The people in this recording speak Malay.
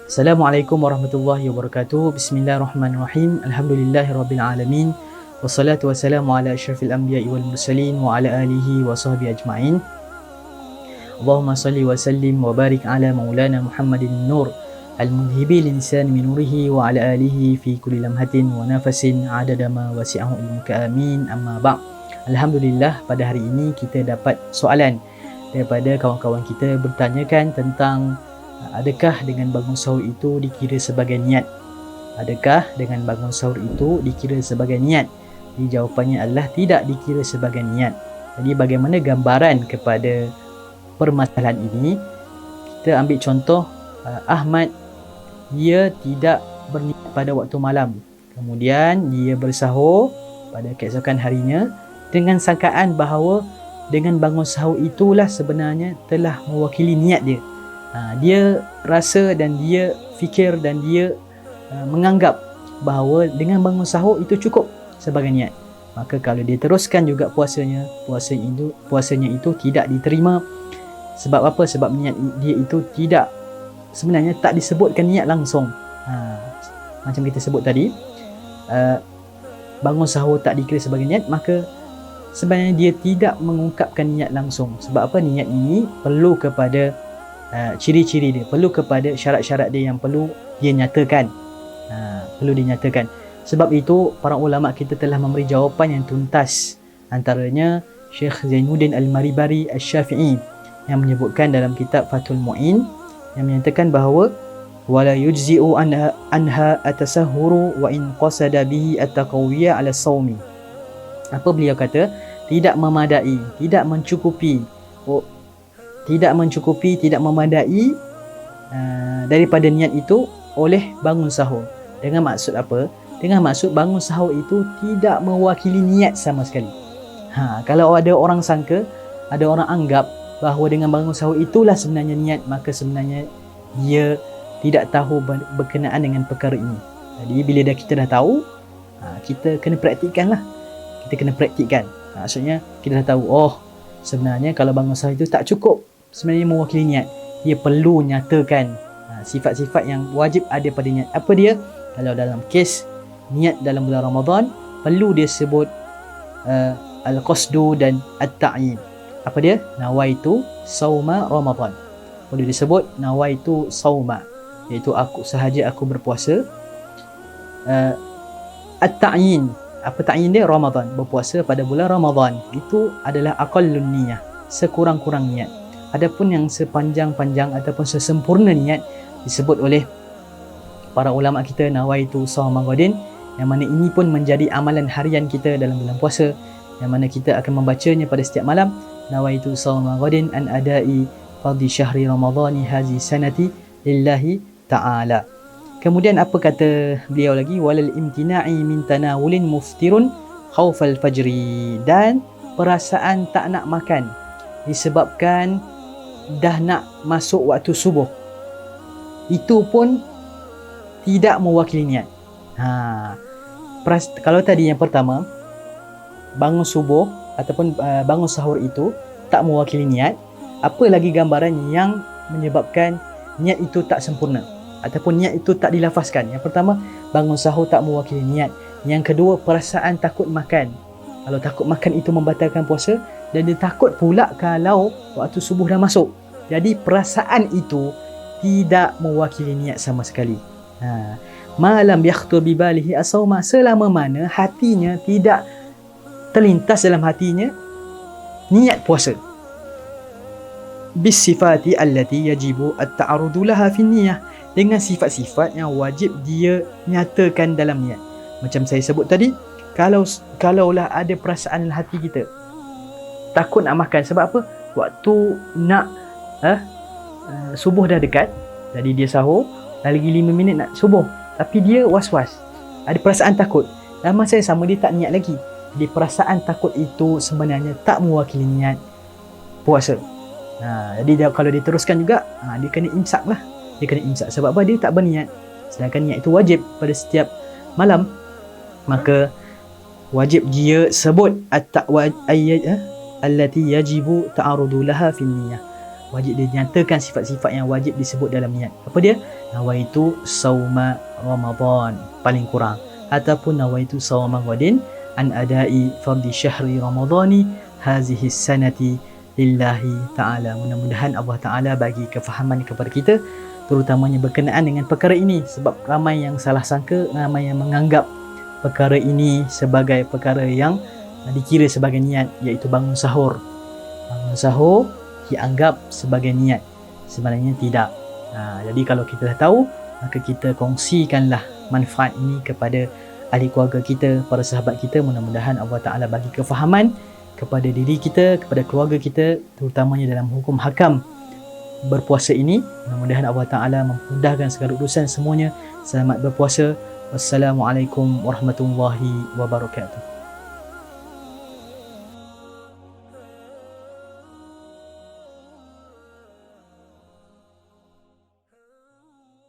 Assalamualaikum warahmatullahi wabarakatuh. Bismillahirrahmanirrahim. Alhamdulillahirabbil alamin. Wassalatu wassalamu ala asyrafil anbiya'i wal mursalin wa ala alihi wa sahbihi ajma'in. Allahumma salli wa sallim wa barik ala maulana Muhammadin nur al-mudhibi linsan min nurihi wa ala alihi fi kulli lamhatin wa nafasin adada ma wasi'ahu ilmuka amin. Amma ba'. Alhamdulillah, pada hari ini kita dapat soalan daripada kawan-kawan kita bertanyakan tentang adakah dengan bangun sahur itu dikira sebagai niat? Adakah dengan bangun sahur itu dikira sebagai niat? Jadi jawapannya adalah tidak dikira sebagai niat. Jadi bagaimana gambaran kepada permasalahan ini? Kita ambil contoh Ahmad, dia tidak berniat pada waktu malam. Kemudian dia bersahur pada keesokan harinya dengan sangkaan bahawa dengan bangun sahur itulah sebenarnya telah mewakili niat dia. Dia rasa dan dia fikir dan dia menganggap bahawa dengan bangun sahur itu cukup sebagai niat. Maka kalau dia teruskan juga puasanya itu tidak diterima. Sebab apa? Sebab niat dia itu tidak, sebenarnya tak disebutkan niat langsung. Macam kita sebut tadi, bangun sahur tak dikira sebagai niat, maka sebenarnya dia tidak mengungkapkan niat langsung. Sebab apa? Niat ini perlu kepada ciri-ciri dia, perlu kepada syarat-syarat dia yang perlu dia nyatakan. Perlu dinyatakan. Sebab itu para ulama kita telah memberi jawapan yang tuntas. Antaranya Syekh Zainuddin Al-Maribari Asy-Syafi'i yang menyebutkan dalam kitab Fathul Mu'in yang menyatakan bahawa wala yujzi'u anha at-tasahhuru wa in qasada bihi at-taqawiyya 'ala as-sawmi. Apa beliau kata? Tidak memadai, tidak mencukupi, tidak memadai daripada niat itu oleh bangun sahur. Dengan maksud apa? Dengan maksud bangun sahur itu tidak mewakili niat sama sekali. Kalau ada orang sangka, ada orang anggap bahawa dengan bangun sahur itulah sebenarnya niat, maka sebenarnya dia tidak tahu berkenaan dengan perkara ini. Jadi bila kita dah tahu, kita kena praktikkan lah. Kita kena praktikkan. Maksudnya kita dah tahu, sebenarnya kalau bangun sahur itu tak cukup sebenarnya mewakili niat. Dia perlu nyatakan sifat-sifat yang wajib ada pada niat. Apa dia? Kalau dalam kes niat dalam bulan Ramadan, perlu dia sebut al-qasdu dan at-ta'yin. Apa dia? Nawaitu sauma Ramadan. Perlu disebut nawaitu sauma, iaitu aku berpuasa. At-ta'yin, apa ta'yin dia? Ramadan, berpuasa pada bulan Ramadan. Itu adalah aqallun niyah, sekurang-kurang niat. Adapun yang sepanjang-panjang ataupun sesempurna niat disebut oleh para ulama kita nawaitu shauma ghadin, yang mana ini pun menjadi amalan harian kita dalam bulan puasa, yang mana kita akan membacanya pada setiap malam. Nawaitu shauma ghadin an adai fardhi syahri ramadhani hazi sanati lillahi ta'ala. Kemudian apa kata beliau lagi? Walal imtina'i min tanawulin muftirun khaufal fajri. Dan perasaan tak nak makan disebabkan dah nak masuk waktu subuh, itu pun tidak mewakili niat. Kalau tadi yang pertama, bangun subuh ataupun bangun sahur itu tak mewakili niat, apa lagi gambaran yang menyebabkan niat itu tak sempurna ataupun niat itu tak dilafazkan? Yang pertama, bangun sahur tak mewakili niat. Yang kedua, perasaan takut makan. Kalau takut makan itu membatalkan puasa, dan dia takut pula kalau waktu subuh dah masuk. Jadi perasaan itu tidak mewakili niat sama sekali. Malam yakhtur bibalihi as-sawma, selama mana hatinya tidak terlintas dalam hatinya niat puasa. Bis sifati allati yajibu at-ta'arrudu laha fi niyyah, dengan sifat-sifat yang wajib dia nyatakan dalam niat. Macam saya sebut tadi, kalaulah ada perasaan dalam hati kita takut nak makan. Sebab apa? Waktu nak subuh dah dekat, jadi dia sahur, dah lagi 5 minit nak subuh, tapi dia was-was, ada perasaan takut. Dalam masa yang sama dia tak niat lagi. Jadi perasaan takut itu sebenarnya tak mewakili niat puasa. Jadi kalau dia teruskan juga, dia kena imsak lah. Dia kena imsak. Sebab apa? Dia tak berniat. Sedangkan niat itu wajib pada setiap malam. Maka wajib dia sebut allati yajibu ta'arudu laha fi niyyah. wajib dia nyatakan sifat-sifat yang wajib disebut dalam niat. Apa dia? Nawaitu sauma Ramadan, paling kurang. Ataupun nawaitu sauma ghadin an adai fardhi syahri ramadhani hazihi sanati lillahi ta'ala. Mudah-mudahan Allah Ta'ala bagi kefahaman kepada kita, terutamanya berkenaan dengan perkara ini. Sebab ramai yang salah sangka, ramai yang menganggap perkara ini sebagai perkara yang dikira sebagai niat, iaitu bangun sahur. Bangun sahur dianggap sebagai niat, sebenarnya tidak. Jadi kalau kita dah tahu, maka kita kongsikanlah manfaat ini kepada ahli keluarga kita, para sahabat kita. Mudah-mudahan Allah Ta'ala bagi kefahaman kepada diri kita, kepada keluarga kita, terutamanya dalam hukum hakam berpuasa ini. Mudah-mudahan Allah Ta'ala memudahkan segala urusan semuanya. Selamat berpuasa. Wassalamualaikum warahmatullahi wabarakatuh.